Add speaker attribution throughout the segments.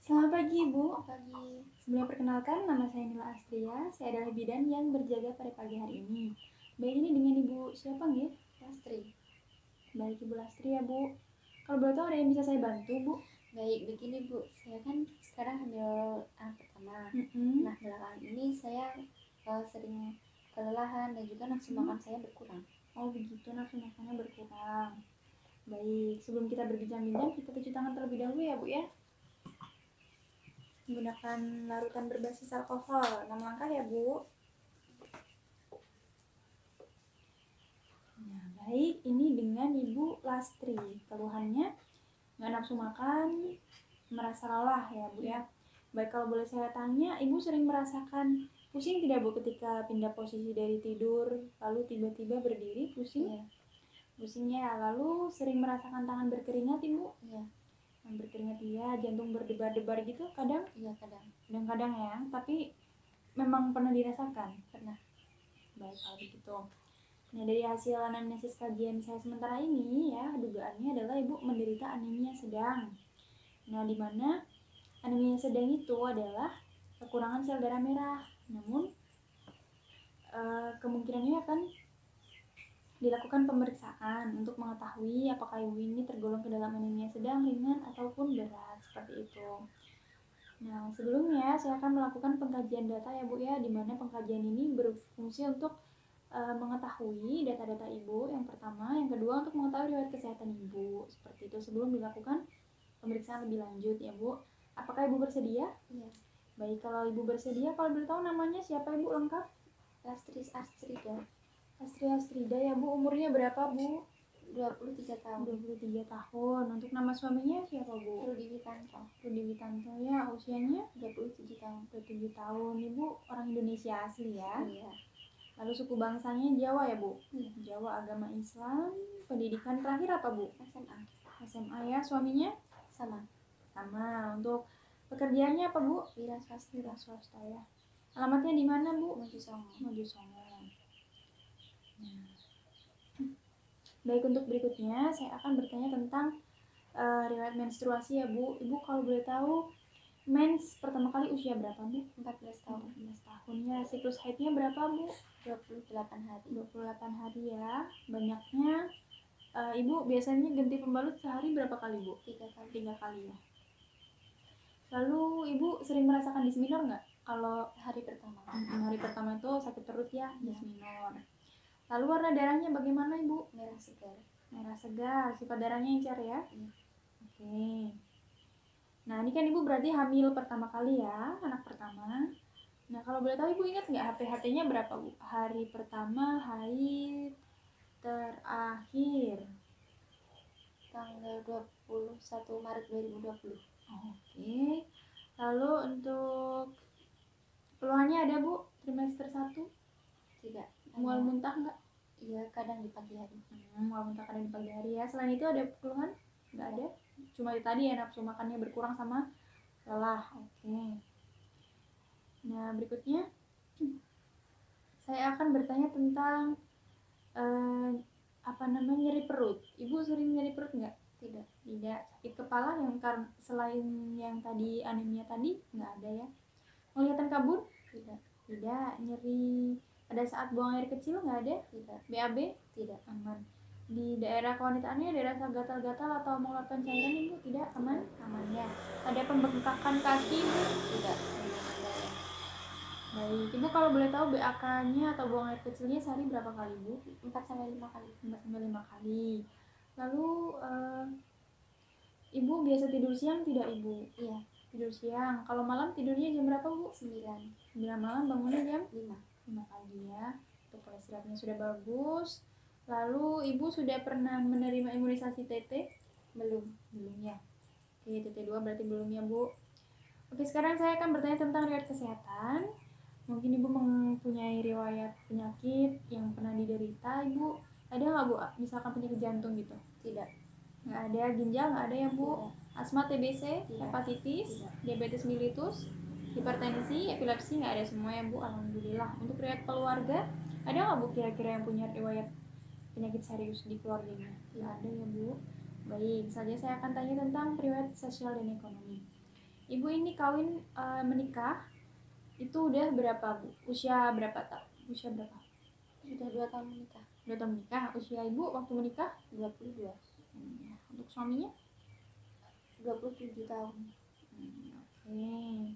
Speaker 1: Selamat pagi, Bu.
Speaker 2: Pagi.
Speaker 1: Sebelum perkenalkan, nama saya Nila Astria. Saya adalah bidan yang berjaga pada pagi hari ini. Baik, ini dengan Ibu siapa nggih?
Speaker 2: Lastri.
Speaker 1: Baik, Ibu Lastri ya, Bu. Kalau boleh tahu ada yang bisa saya bantu, Bu?
Speaker 2: Baik, begini Bu, saya kan sekarang hamil anak pertama. Nah, belakangan ini saya sering kelelahan dan juga nafsu makan saya berkurang.
Speaker 1: Oh begitu, nafsu makannya berkurang. Baik, sebelum kita berbincang-bincang, kita cuci tangan terlebih dahulu ya, Bu ya. Menggunakan larutan berbasis alkohol. 6 langkah ya, Bu. Nah, baik, ini dengan Ibu Lastri. Keluhannya nggak nafsu makan, merasa lelah ya, Bu ya. Baik, kalau boleh saya tanya, Ibu sering merasakan pusing tidak, Bu, ketika pindah posisi dari tidur, lalu tiba-tiba berdiri pusing?
Speaker 2: Iya.
Speaker 1: Pusingnya, lalu sering merasakan tangan berkeringat, Ibu?
Speaker 2: Iya.
Speaker 1: Tangan berkeringat iya, jantung berdebar-debar gitu kadang?
Speaker 2: Iya, kadang.
Speaker 1: Kadang-kadang ya, tapi memang pernah dirasakan?
Speaker 2: Pernah.
Speaker 1: Baik, kalau begitu. Nah, dari hasil anamnesis kajian saya sementara ini ya, dugaannya adalah Ibu menderita anemia sedang. Nah, di mana anemia sedang itu adalah kekurangan sel darah merah. Namun kemungkinannya akan dilakukan pemeriksaan untuk mengetahui apakah ibu ini tergolong ke dalam anemia sedang, ringan, ataupun berat, seperti itu. Nah, sebelumnya saya akan melakukan pengkajian data ya, Bu ya, di mana pengkajian ini berfungsi untuk mengetahui data-data ibu yang pertama, yang kedua untuk mengetahui riwayat kesehatan ibu, seperti itu sebelum dilakukan pemeriksaan lebih lanjut ya, Bu. Apakah ibu bersedia?
Speaker 2: Iya.
Speaker 1: Baik, kalau ibu bersedia, kalau boleh tahu namanya siapa ibu lengkap?
Speaker 2: Lastri Astrida.
Speaker 1: Lastri Astrida ya, Bu. Umurnya berapa, Bu?
Speaker 2: 23 tahun.
Speaker 1: 23 tahun. Untuk nama suaminya siapa, Bu?
Speaker 2: Rudi Witanto.
Speaker 1: Rudi Witanto ya. Usianya
Speaker 2: 27 tahun.
Speaker 1: 27 tahun. Ibu orang Indonesia asli ya?
Speaker 2: Iya.
Speaker 1: Lalu suku bangsanya Jawa ya, Bu?
Speaker 2: Iya.
Speaker 1: Jawa, agama Islam. Pendidikan terakhir apa, Bu?
Speaker 2: SMA.
Speaker 1: SMA ya. Suaminya?
Speaker 2: Sama.
Speaker 1: Sama. Untuk pekerjaannya apa, Bu?
Speaker 2: Wira swasta.
Speaker 1: Wira swasta ya. Alamatnya di mana, Bu?
Speaker 2: Mojosongo.
Speaker 1: Mojosongo. Nah. Baik, untuk berikutnya saya akan bertanya tentang riwayat menstruasi ya, Bu. Ibu kalau boleh tahu mens pertama kali usia berapa, Bu?
Speaker 2: 14 tahun.
Speaker 1: 14 tahun ya. Siklus haidnya berapa, Bu?
Speaker 2: 28 hari.
Speaker 1: 28 hari ya. Banyaknya Ibu biasanya ganti pembalut sehari berapa kali, Bu?
Speaker 2: 3 kali.
Speaker 1: 3 kali ya. Lalu Ibu sering merasakan disminor nggak? Kalau
Speaker 2: hari pertama.
Speaker 1: Hari pertama itu sakit perut ya, disminor. Lalu warna darahnya bagaimana, Ibu?
Speaker 2: Merah segar.
Speaker 1: Merah segar. Sifat darahnya encer ya?
Speaker 2: Iya.
Speaker 1: Oke. Nah, ini kan Ibu berarti hamil pertama kali ya, anak pertama. Nah, kalau boleh tahu Ibu ingat nggak HT-HT-nya berapa, Bu? Hari pertama haid terakhir.
Speaker 2: Tanggal 21 Maret 2020.
Speaker 1: Oke. Lalu untuk keluhannya ada, Bu? Trimester 1?
Speaker 2: Tidak.
Speaker 1: Mual muntah nggak?
Speaker 2: Iya, kadang di pagi hari.
Speaker 1: Mual muntah kadang di pagi hari ya. Selain itu ada keluhan? Nggak ada? Cuma itu tadi ya, nafsu makannya berkurang sama lelah. Oke. Nah, berikutnya saya akan bertanya tentang nyeri perut. Ibu sering nyeri perut nggak?
Speaker 2: Tidak.
Speaker 1: Tidak. Sakit kepala yang selain yang tadi anemia tadi nggak ada ya? Penglihatan kabur?
Speaker 2: Tidak.
Speaker 1: Tidak. Nyeri pada saat buang air kecil nggak ada?
Speaker 2: Tidak.
Speaker 1: BAB?
Speaker 2: Tidak.
Speaker 1: Aman. Di daerah kewanitaannya ada rasa gatal-gatal atau mengeluarkan cairan, Ibu? Tidak. Aman? Aman ya. Ada pembengkakan kaki, Bu?
Speaker 2: Tidak.
Speaker 1: Baik, Ibu kalau boleh tahu BAK-nya atau buang air kecilnya sehari berapa kali, Bu?
Speaker 2: 4-5 kali.
Speaker 1: 4-5 kali. Lalu Ibu biasa tidur siang tidak, Ibu?
Speaker 2: Iya.
Speaker 1: Tidur siang. Kalau malam tidurnya jam berapa, Bu?
Speaker 2: 9
Speaker 1: malam, bangunnya jam
Speaker 2: 5
Speaker 1: pagi ya. Untuk pola istirahatnya sudah bagus. Lalu Ibu sudah pernah menerima imunisasi TT?
Speaker 2: Belum
Speaker 1: ya. Oke, TT2 berarti belum ya, Bu. Oke, sekarang saya akan bertanya tentang riwayat kesehatan. Mungkin Ibu mempunyai riwayat penyakit yang pernah diderita, Ibu. Ada nggak, Bu? Misalkan penyakit jantung gitu?
Speaker 2: Tidak.
Speaker 1: Nggak ada. Ginjal nggak ada ya, Bu?
Speaker 2: Tidak.
Speaker 1: Asma, TBC,
Speaker 2: Tidak.
Speaker 1: hepatitis,
Speaker 2: Tidak.
Speaker 1: diabetes mellitus, hipertensi, epilepsi nggak ada semua ya, Bu? Alhamdulillah. Untuk riwayat keluarga, ada nggak, Bu, kira-kira yang punya riwayat penyakit serius di keluarganya? Nggak ada ya, Bu. Baik, saja saya akan tanya tentang riwayat sosial dan ekonomi. Ibu ini kawin menikah itu udah berapa Bu? Usia berapa? Usia berapa?
Speaker 2: Sudah 2 tahun menikah.
Speaker 1: 2 tahun menikah. Usia Ibu waktu menikah
Speaker 2: 22.
Speaker 1: Untuk suaminya
Speaker 2: 27 tahun.
Speaker 1: Oke.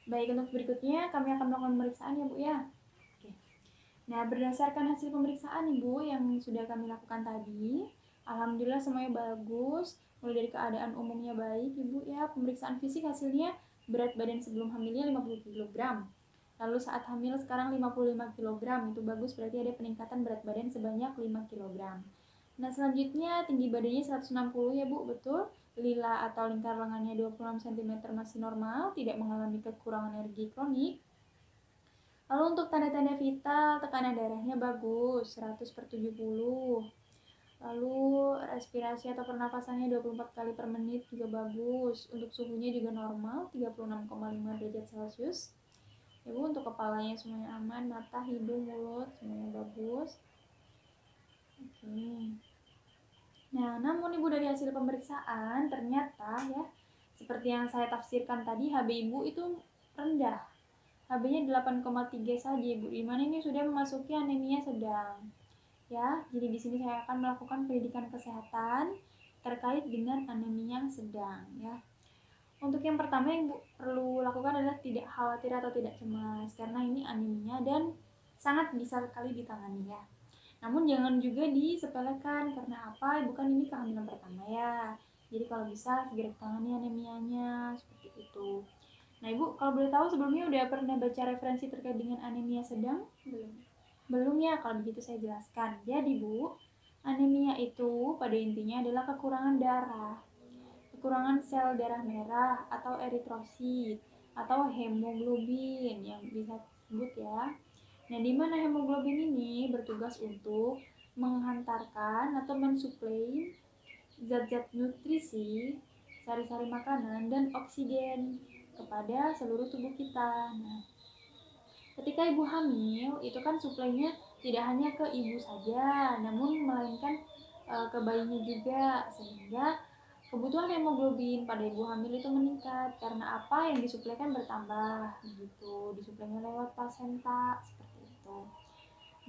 Speaker 1: Baik, untuk berikutnya kami akan melakukan pemeriksaan ya Bu ya. Oke. Nah, berdasarkan hasil pemeriksaan Ibu yang sudah kami lakukan tadi, alhamdulillah semuanya bagus. Mulai dari keadaan umumnya baik Ibu ya. Pemeriksaan fisik hasilnya berat badan sebelum hamilnya 50 kg. Lalu saat hamil sekarang 55 kg. Itu bagus, berarti ada peningkatan berat badan sebanyak 5 kg. Nah, selanjutnya tinggi badannya 160 ya Bu, betul. Lila atau lingkar lengannya 26 cm masih normal, tidak mengalami kekurangan energi kronik. Lalu untuk tanda-tanda vital, tekanan darahnya bagus, 100/70. Lalu respirasi atau pernapasannya 24 kali per menit juga bagus. Untuk suhunya juga normal, 36,5 derajat Celcius. Ya Bu, untuk kepalanya semuanya aman, mata, hidung, mulut semuanya bagus. Oke. Nah, namun Ibu dari hasil pemeriksaan ternyata ya, seperti yang saya tafsirkan tadi, HB Ibu itu rendah. HB-nya 8,3 saja Ibu, dimana ini sudah memasuki anemia sedang. Ya, jadi di sini saya akan melakukan pendidikan kesehatan terkait dengan anemia sedang ya. Untuk yang pertama yang Ibu perlu lakukan adalah tidak khawatir atau tidak cemas, karena ini anemia dan sangat bisa sekali ditangani ya. Namun jangan juga disepelekan, karena apa? Bukan ini kehamilan pertama ya. Jadi kalau bisa segera tangani anemianya seperti itu. Nah Ibu, kalau boleh tahu sebelumnya udah pernah baca referensi terkait dengan anemia sedang? Belum ya, kalau begitu saya jelaskan. Jadi Bu, anemia itu pada intinya adalah kekurangan darah. Kekurangan sel darah merah atau eritrosit atau hemoglobin yang bisa disebut ya. Nah, di mana hemoglobin ini bertugas untuk menghantarkan atau mensuplai zat-zat nutrisi, sari-sari makanan, dan oksigen kepada seluruh tubuh kita. Nah, ketika ibu hamil, itu kan suplainya tidak hanya ke ibu saja, namun melainkan ke bayinya juga, sehingga kebutuhan hemoglobin pada ibu hamil itu meningkat karena apa yang disuplaikan bertambah gitu, disuplainya lewat plasenta seperti itu.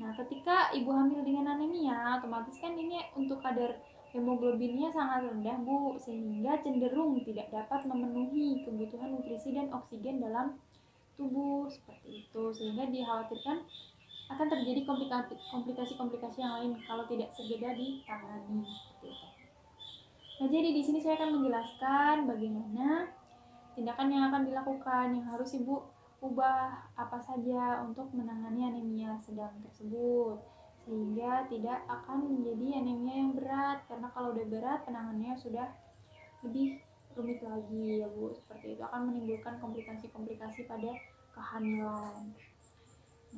Speaker 1: Nah, ketika ibu hamil dengan anemia, otomatis kan ini untuk kadar hemoglobinnya sangat rendah Bu, sehingga cenderung tidak dapat memenuhi kebutuhan nutrisi dan oksigen dalam tubuh seperti itu, sehingga dikhawatirkan akan terjadi komplikasi-komplikasi yang lain kalau tidak segera ditangani seperti itu. Nah, jadi di sini saya akan menjelaskan bagaimana tindakan yang akan dilakukan, yang harus Ibu ubah apa saja untuk menangani anemia sedang tersebut, sehingga tidak akan menjadi anemia yang berat, karena kalau udah berat penanganannya sudah lebih rumit lagi ya Bu, seperti itu akan menimbulkan komplikasi-komplikasi pada kehamilan.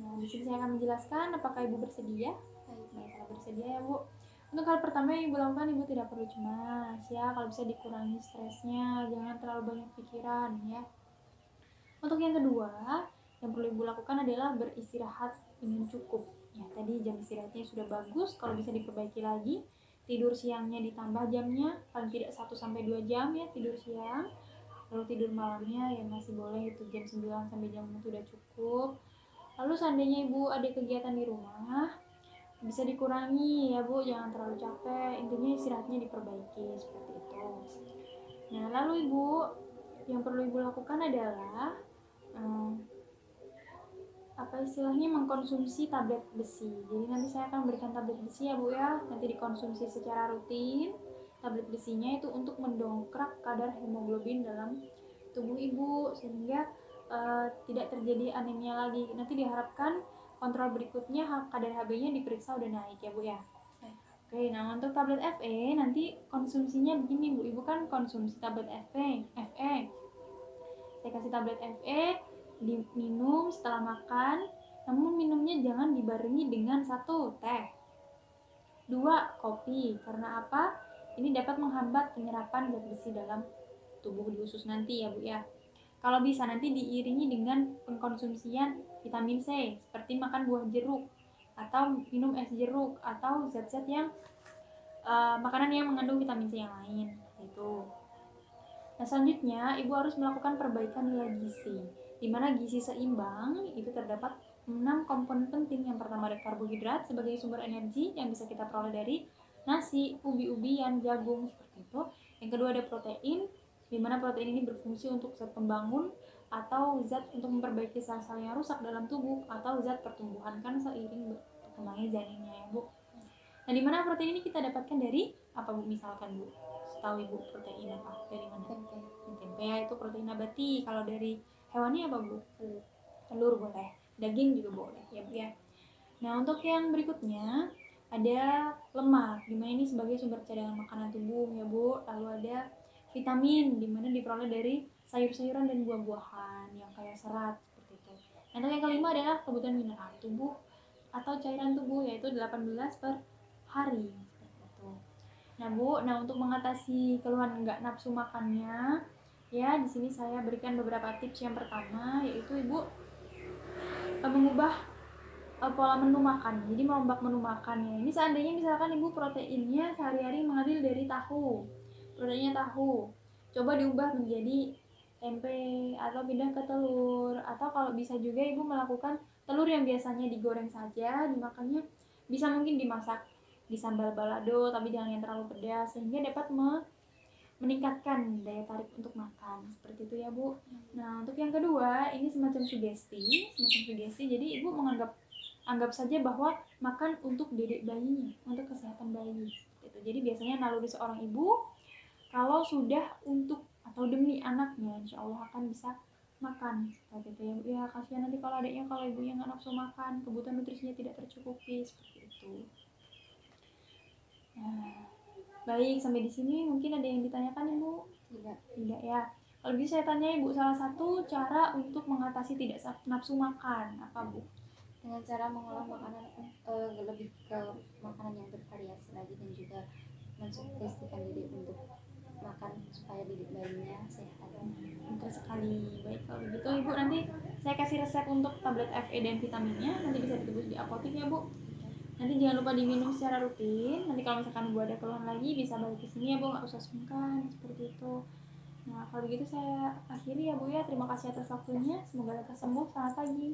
Speaker 1: Nah, di sini saya akan menjelaskan, apakah Ibu bersedia? Baiklah, bersedia ya Bu. Untuk hal pertama yang Ibu lakukan, Ibu tidak perlu cemas ya, kalau bisa dikurangi stresnya, jangan terlalu banyak pikiran ya. Untuk yang kedua, yang perlu Ibu lakukan adalah beristirahat dengan cukup. Ya, tadi jam istirahatnya sudah bagus, kalau bisa diperbaiki lagi. Tidur siangnya ditambah jamnya, paling tidak 1-2 jam ya tidur siang. Lalu tidur malamnya ya masih boleh, itu jam 9 sampai jam 6 itu udah cukup. Lalu seandainya Ibu ada kegiatan di rumah, bisa dikurangi ya Bu, jangan terlalu capek, intinya istirahatnya diperbaiki seperti itu. Nah, lalu Ibu, yang perlu Ibu lakukan adalah apa istilahnya, mengkonsumsi tablet besi. Jadi nanti saya akan memberikan tablet besi ya Bu ya, nanti dikonsumsi secara rutin. Tablet besinya itu untuk mendongkrak kadar hemoglobin dalam tubuh Ibu, sehingga tidak terjadi anemia lagi. Nanti diharapkan kontrol berikutnya kadar HB-nya diperiksa udah naik ya Bu ya. Oke, nah untuk tablet FE nanti konsumsinya begini Bu, Ibu kan konsumsi tablet FE. Saya kasih tablet FE, diminum setelah makan, namun minumnya jangan dibarengi dengan 1 teh, 2 kopi. Karena apa? Ini dapat menghambat penyerapan zat besi dalam tubuh di usus nanti ya Bu ya. Kalau bisa nanti diiringi dengan pengkonsumsian vitamin C, seperti makan buah jeruk atau minum es jeruk atau zat-zat yang makanan yang mengandung vitamin C yang lain gitu. Nah, selanjutnya ibu harus melakukan perbaikan nilai gizi, di mana gizi seimbang itu terdapat 6 komponen penting. Yang pertama ada karbohidrat sebagai sumber energi yang bisa kita peroleh dari nasi, ubi-ubian, jagung, seperti itu. Yang kedua ada protein, di mana protein ini berfungsi untuk zat pembangun atau zat untuk memperbaiki sel-sel yang rusak dalam tubuh atau zat pertumbuhan kan seiring berkembangnya janinnya ya Bu. Nah, di mana protein ini kita dapatkan dari apa Bu misalkan Bu? Setahu Ibu protein apa? Dari mana?
Speaker 2: Tempe.
Speaker 1: Tempe ya, itu protein nabati. Kalau dari hewani apa Bu? Telur boleh, daging juga boleh ya Bu ya. Nah, untuk yang berikutnya ada lemak, dimana ini sebagai sumber cadangan makanan tubuh ya Bu. Lalu ada vitamin, dimana diperoleh dari sayur-sayuran dan buah-buahan yang kaya serat seperti itu. Nah, yang kelima adalah kebutuhan mineral tubuh atau cairan tubuh, yaitu 18 per hari seperti itu. Nah Bu, untuk mengatasi keluhan nggak nafsu makannya, ya di sini saya berikan beberapa tips. Yang pertama yaitu Ibu mengubah pola menu makan. Jadi merombak menu makannya. Ini seandainya misalkan Ibu proteinnya sehari-hari mengambil dari tahu, proteinnya tahu, coba diubah menjadi tempe atau pindah ke telur. Atau kalau bisa juga Ibu melakukan telur yang biasanya digoreng saja, dimakannya bisa mungkin dimasak di sambal balado tapi jangan yang terlalu pedas, sehingga dapat meningkatkan daya tarik untuk makan seperti itu ya Bu. Nah, untuk yang kedua ini semacam sugesti. Jadi Ibu anggap saja bahwa makan untuk dedek bayinya, untuk kesehatan bayi seperti itu. Jadi biasanya naluri seorang ibu kalau sudah untuk atau demi anaknya, insya Allah akan bisa makan seperti itu ya Bu. Ya kasihan nanti kalau adiknya, kalau ibunya nggak nafsu makan, kebutuhan nutrisinya tidak tercukupi seperti itu. Nah, baik, sampai di sini mungkin ada yang ditanyakan Ibu? Tidak ya. Kalau bisa saya tanya Ibu, salah satu cara untuk mengatasi tidak nafsu makan apa Bu?
Speaker 2: Dengan cara mengolah makanan lebih ke makanan yang bervariasi lagi dan juga mensugestikan diri untuk makan supaya didik bayinya sehat.
Speaker 1: Betul sekali. Baik, kalau begitu Ibu nanti saya kasih resep untuk tablet Fe dan vitaminnya, nanti bisa ditebus di apotek ya Bu. Nanti jangan lupa diminum secara rutin. Nanti kalau misalkan Bu ada keluhan lagi bisa balik ke sini ya Bu, nggak usah sungkan seperti itu. Nah, kalau begitu saya akhiri ya Bu ya. Terima kasih atas waktunya. Semoga lekas sembuh. Selamat pagi.